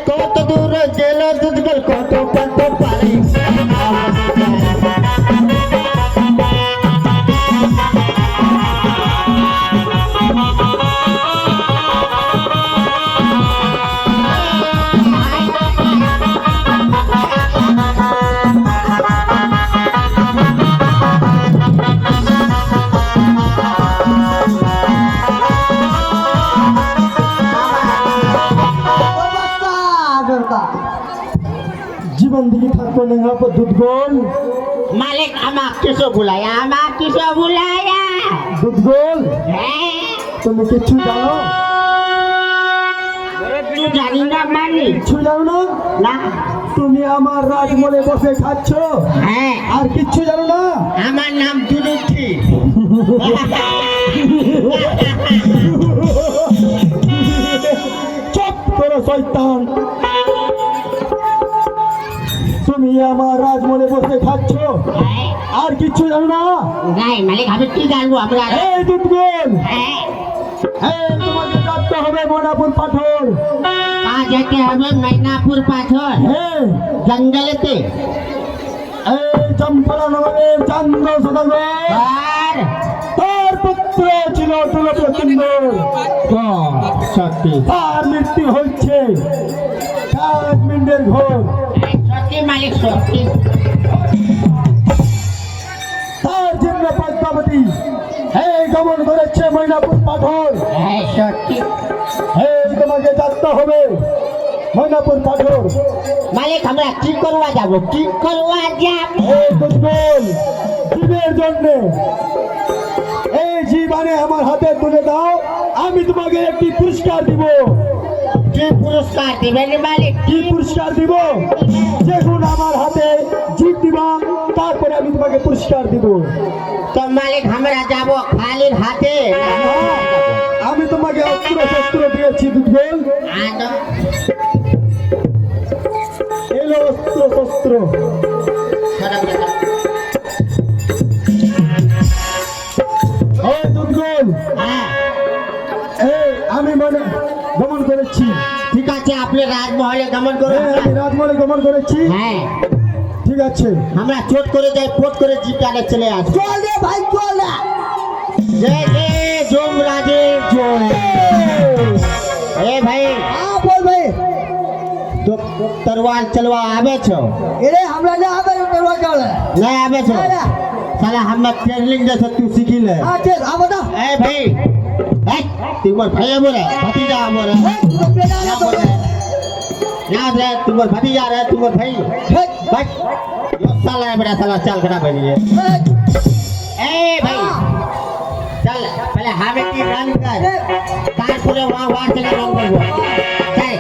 কত দূর গেল দুধ গেল কত কত পারি জীবন দিকে থাকবো না দুধ গোল মালিক আমাক কিসো বুলায়া দুধ গোল তুমি কিছু জানো তুই জানি না মানে কিছু জানো না না তুমি আমার রাজমহলে বসে খাচ্ছ হ্যাঁ আর কিচ্ছু জানো না আমার নাম দুলুঠি চুপ করো শয়তান তুমি আমার রাজমহলে বসে খাচ্ছ আর কিচ্ছু জানো না নাই মালিক আমি কি জানবো আমরা এই দুধ গোল হ্যাঁ তোমাকে যাতে হবে মনাপুর পাথর कहाँ जाके हमें मैनापुर पाथर হ্যাঁ जंगलते এই চম্পলা নগরের চন্দ্র সদাগর और তার পুত্র ছিল তুলসীন্দর सती তার মৃত্যু হচ্ছে কাশ্মীরের ঘোর सती मालिक सती তার জন্য পদ্মাবতী গমন করেছে ময়নাপুর পাথর सती তোমাকে যাতে হবে ময়নাপুর পাথর मालिक हमरा की करवा जाबो দুর্বল জীবের জন্য এই জীবনে আমার হাতে তুলে দাও আমি তোমাকে একটি পুরস্কার দিব की पुरस्कार दिबे रे मालिक কি পুরস্কার দিব যখন আমার হাতে জীব দিবা তারপরে আমি তোমাকে পুরস্কার দিব तो मालिक हमरा जाबो खाली हाथे আমি তোমাকে অস্ত্র শস্ত্র দিয়েছি দুর্বল आदो এলো অস্ত্র শস্ত্র দুর্বল আমি মনে গমন করেছি ঠিক আছে আপনি রাজমহলে গমন করুন আমি রাজমহলে গমন করেছি হ্যাঁ ঠিক আছে আমরা চোট করে যাই পোট করে জিটালে চলে আসি চল রে ভাই চল না जय जय जोमराजे जय ए भाई हाँ बोल भाई तो तरवार चलवा आवे छो अरे हमरा ना आवे करवा चले नहीं आवे छो साला हम ट्रेनिंग जैसे तू सीखी ले हां ठीक आ बता ए भाई ए तुम्हार भाई बोले भतीजा बोले याद है तुम्हार भतीजा रहे तुम्हार भाई भाई यो साला है बड़ा साला चाल खराब है ये ए भाई चल पहले हमें की रन कर कार पूरे वहां चले रन कर जाए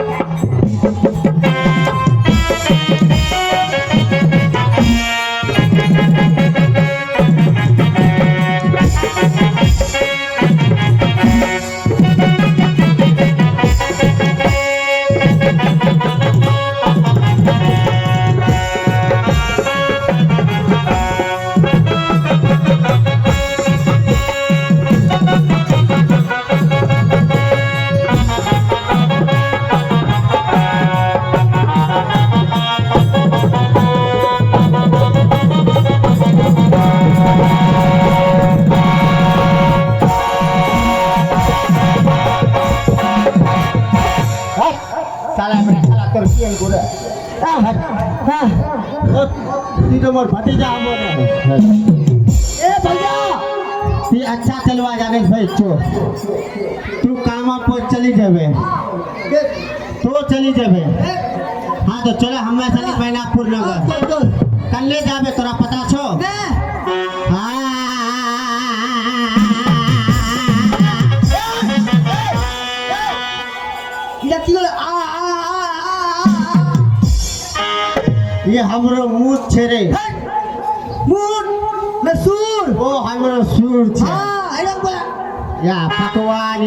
साला बड़ा साला कर किन करे ती तुम्हार भतीजा बोले ए भैया ती अच्छा चलवा जाने भाई चो तू काम पर चली जाबे तो चली जाबे हाँ तो चलो हमें चली मैनापुर नगर कल ले जाबे तोरा पता छो हाँ ये हमरो मूड छे रे मूड में सूर ओ हमरो सूर छे हां एकदम बोला या भगवान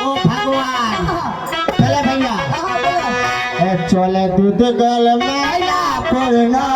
ओ भगवान चले भैया चले दूध गल मैना पुरना